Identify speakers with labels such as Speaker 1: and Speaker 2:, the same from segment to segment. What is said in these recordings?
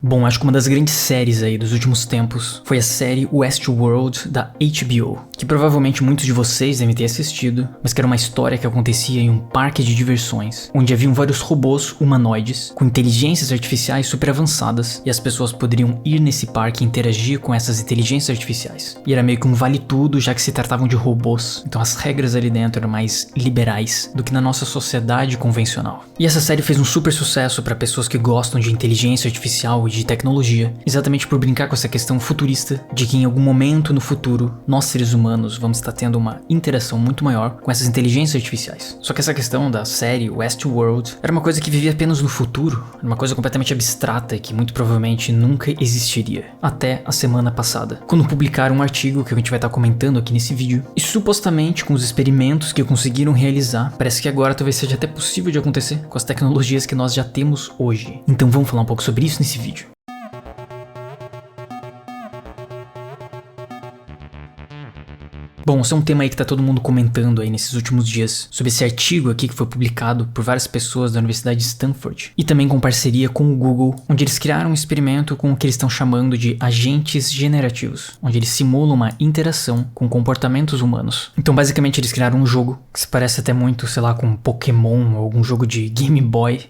Speaker 1: Bom, acho que uma das grandes séries aí dos últimos tempos foi a série Westworld da HBO, que provavelmente muitos de vocês devem ter assistido, mas que era uma história que acontecia em um parque de diversões, onde haviam vários robôs humanoides com inteligências artificiais super avançadas e as pessoas poderiam ir nesse parque e interagir com essas inteligências artificiais. E era meio que um vale tudo, já que se tratavam de robôs, então as regras ali dentro eram mais liberais do que na nossa sociedade convencional. E essa série fez um super sucesso para pessoas que gostam de inteligência artificial de tecnologia, exatamente por brincar com essa questão futurista de que em algum momento no futuro, nós seres humanos vamos estar tendo uma interação muito maior com essas inteligências artificiais. Só que essa questão da série Westworld era uma coisa que vivia apenas no futuro, era uma coisa completamente abstrata e que muito provavelmente nunca existiria, até a semana passada, quando publicaram um artigo que a gente vai estar comentando aqui nesse vídeo, e supostamente com os experimentos que conseguiram realizar, parece que agora talvez seja até possível de acontecer com as tecnologias que nós já temos hoje. Então vamos falar um pouco sobre isso nesse vídeo. Bom, esse é um tema aí que tá todo mundo comentando aí nesses últimos dias, sobre esse artigo aqui que foi publicado por várias pessoas da Universidade de Stanford, e também com parceria com o Google, onde eles criaram um experimento com o que eles estão chamando de agentes generativos, onde eles simulam uma interação com comportamentos humanos. Então basicamente eles criaram um jogo que se parece até muito, sei lá, com Pokémon ou algum jogo de Game Boy.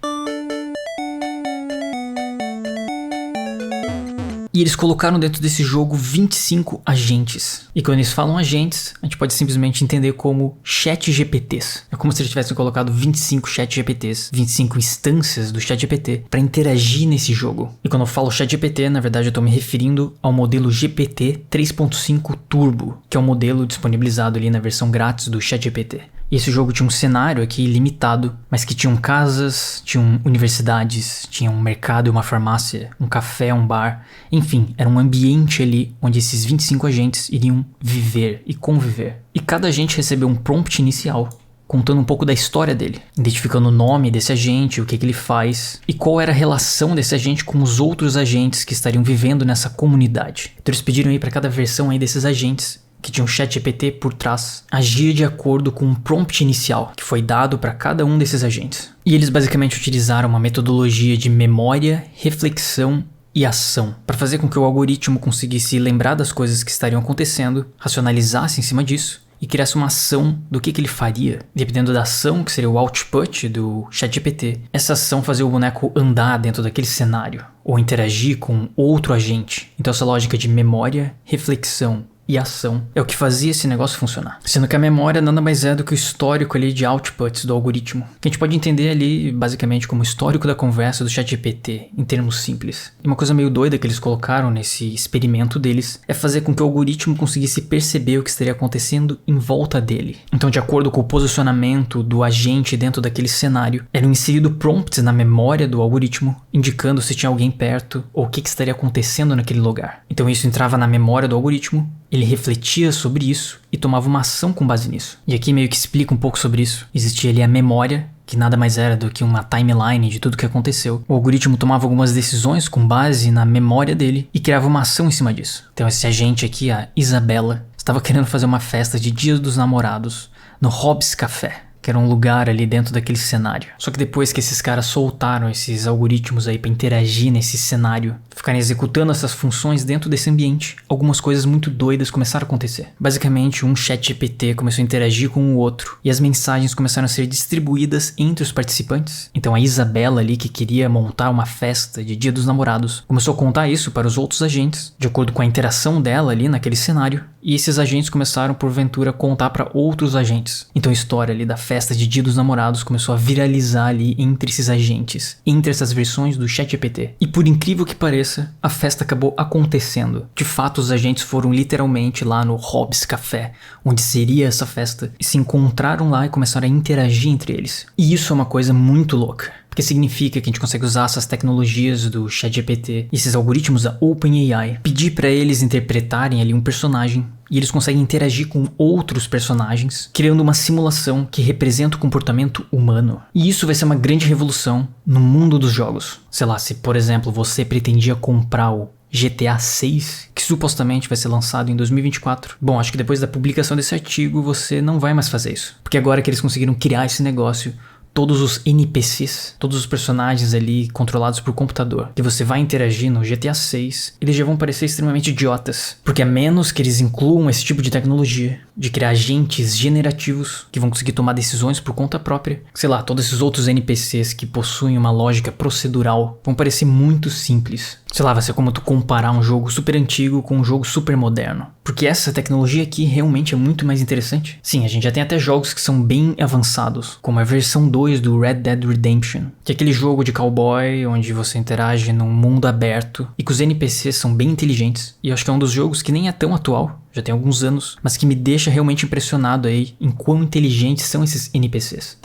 Speaker 1: E eles colocaram dentro desse jogo 25 agentes. E quando eles falam agentes, a gente pode simplesmente entender como chat GPTs. É como se eles tivessem colocado 25 chat GPTs, 25 instâncias do chat GPT para interagir nesse jogo. E quando eu falo chat GPT, na verdade eu estou me referindo ao modelo GPT 3.5 Turbo, que é o modelo disponibilizado ali na versão grátis do chat GPT. E esse jogo tinha um cenário aqui limitado, mas que tinham casas, tinham universidades, tinha um mercado e uma farmácia, um café, um bar. Enfim, era um ambiente ali onde esses 25 agentes iriam viver e conviver. E cada agente recebeu um prompt inicial, contando um pouco da história dele, identificando o nome desse agente, o que ele faz e qual era a relação desse agente com os outros agentes que estariam vivendo nessa comunidade. Então eles pediram aí para cada versão aí desses agentes, que tinha um chat GPT por trás, agir de acordo com um prompt inicial que foi dado para cada um desses agentes. E eles basicamente utilizaram uma metodologia de memória, reflexão e ação para fazer com que o algoritmo conseguisse lembrar das coisas que estariam acontecendo, racionalizasse em cima disso e criasse uma ação do que ele faria. Dependendo da ação, que seria o output do ChatGPT, essa ação fazia o boneco andar dentro daquele cenário ou interagir com outro agente. Então essa lógica de memória, reflexão e ação é o que fazia esse negócio funcionar. Sendo que a memória nada mais é do que o histórico ali de outputs do algoritmo, que a gente pode entender ali basicamente como o histórico da conversa do ChatGPT, em termos simples. E uma coisa meio doida que eles colocaram nesse experimento deles é fazer com que o algoritmo conseguisse perceber o que estaria acontecendo em volta dele. Então, de acordo com o posicionamento do agente dentro daquele cenário, eram inseridos prompts na memória do algoritmo, indicando se tinha alguém perto ou o que estaria acontecendo naquele lugar. Então isso entrava na memória do algoritmo, ele refletia sobre isso e tomava uma ação com base nisso. E aqui meio que explica um pouco sobre isso. Existia ali a memória, que nada mais era do que uma timeline de tudo que aconteceu. O algoritmo tomava algumas decisões com base na memória dele e criava uma ação em cima disso. Então esse agente aqui, a Isabela, estava querendo fazer uma festa de Dia dos Namorados no Hobbs Café, que era um lugar ali dentro daquele cenário. Só que depois que esses caras soltaram esses algoritmos aí para interagir nesse cenário, ficarem executando essas funções dentro desse ambiente, algumas coisas muito doidas começaram a acontecer. Basicamente, um chat GPT começou a interagir com o outro e as mensagens começaram a ser distribuídas entre os participantes. Então a Isabela ali, que queria montar uma festa de Dia dos Namorados, começou a contar isso para os outros agentes, de acordo com a interação dela ali naquele cenário, e esses agentes começaram porventura a contar para outros agentes. Então a história ali da festa de Dia dos Namorados começou a viralizar ali entre esses agentes, entre essas versões do ChatGPT. E por incrível que pareça, a festa acabou acontecendo. De fato, os agentes foram literalmente lá no Hobbs Café, onde seria essa festa, e se encontraram lá e começaram a interagir entre eles. E isso é uma coisa muito louca, porque significa que a gente consegue usar essas tecnologias do ChatGPT, esses algoritmos da OpenAI, pedir para eles interpretarem ali um personagem, e eles conseguem interagir com outros personagens, criando uma simulação que representa o comportamento humano. E isso vai ser uma grande revolução no mundo dos jogos. Sei lá, se por exemplo você pretendia comprar o GTA 6, que supostamente vai ser lançado em 2024. Bom, acho que depois da publicação desse artigo você não vai mais fazer isso, porque agora que eles conseguiram criar esse negócio, todos os NPCs, todos os personagens ali controlados por computador, que você vai interagir no GTA 6, eles já vão parecer extremamente idiotas. Porque a menos que eles incluam esse tipo de tecnologia, de criar agentes generativos que vão conseguir tomar decisões por conta própria, sei lá, todos esses outros NPCs que possuem uma lógica procedural vão parecer muito simples. Sei lá, vai ser como tu comparar um jogo super antigo com um jogo super moderno. Porque essa tecnologia aqui realmente é muito mais interessante. Sim, a gente já tem até jogos que são bem avançados, como a versão 2 do Red Dead Redemption, que é aquele jogo de cowboy onde você interage num mundo aberto e que os NPCs são bem inteligentes. E eu acho que é um dos jogos que nem é tão atual, já tem alguns anos, mas que me deixa realmente impressionado aí em quão inteligentes são esses NPCs.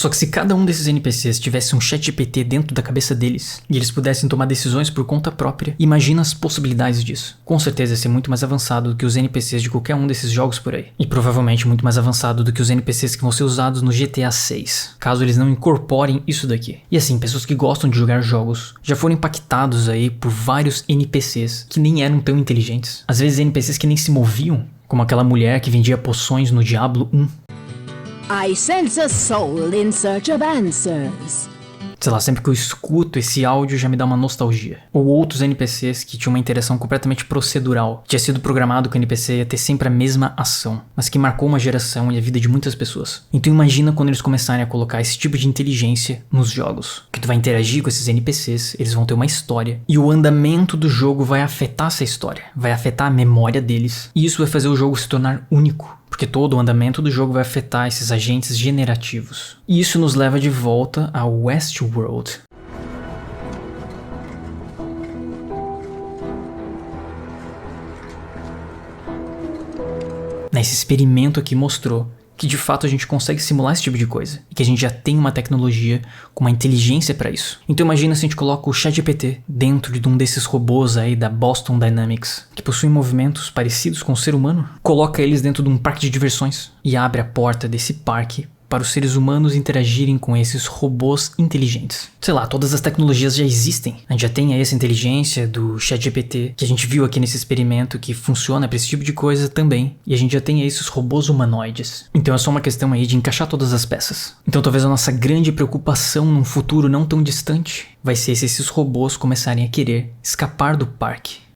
Speaker 1: Só que se cada um desses NPCs tivesse um ChatGPT dentro da cabeça deles e eles pudessem tomar decisões por conta própria, imagina as possibilidades disso. Com certeza ia ser muito mais avançado do que os NPCs de qualquer um desses jogos por aí. E provavelmente muito mais avançado do que os NPCs que vão ser usados no GTA 6, caso eles não incorporem isso daqui. E assim, pessoas que gostam de jogar jogos já foram impactados aí por vários NPCs que nem eram tão inteligentes. Às vezes NPCs que nem se moviam, como aquela mulher que vendia poções no Diablo 1.
Speaker 2: I sense a soul in search of answers.
Speaker 1: Sei lá, sempre que eu escuto esse áudio já me dá uma nostalgia. Ou outros NPCs que tinham uma interação completamente procedural. Tinha sido programado que o NPC ia ter sempre a mesma ação, mas que marcou uma geração e a vida de muitas pessoas. Então imagina quando eles começarem a colocar esse tipo de inteligência nos jogos. Que tu vai interagir com esses NPCs, eles vão ter uma história. E o andamento do jogo vai afetar essa história. Vai afetar a memória deles. E isso vai fazer o jogo se tornar único. Porque todo o andamento do jogo vai afetar esses agentes generativos. E isso nos leva de volta ao Westworld. Nesse experimento aqui mostrou que de fato a gente consegue simular esse tipo de coisa. E que a gente já tem uma tecnologia com uma inteligência para isso. Então imagina se a gente coloca o ChatGPT dentro de um desses robôs aí da Boston Dynamics, que possuem movimentos parecidos com o ser humano. Coloca eles dentro de um parque de diversões e abre a porta desse parque para os seres humanos interagirem com esses robôs inteligentes. Sei lá, todas as tecnologias já existem. A gente já tem aí essa inteligência do ChatGPT, que a gente viu aqui nesse experimento, que funciona para esse tipo de coisa também. E a gente já tem aí esses robôs humanoides. Então é só uma questão aí de encaixar todas as peças. Então talvez a nossa grande preocupação num futuro não tão distante vai ser se esses robôs começarem a querer escapar do parque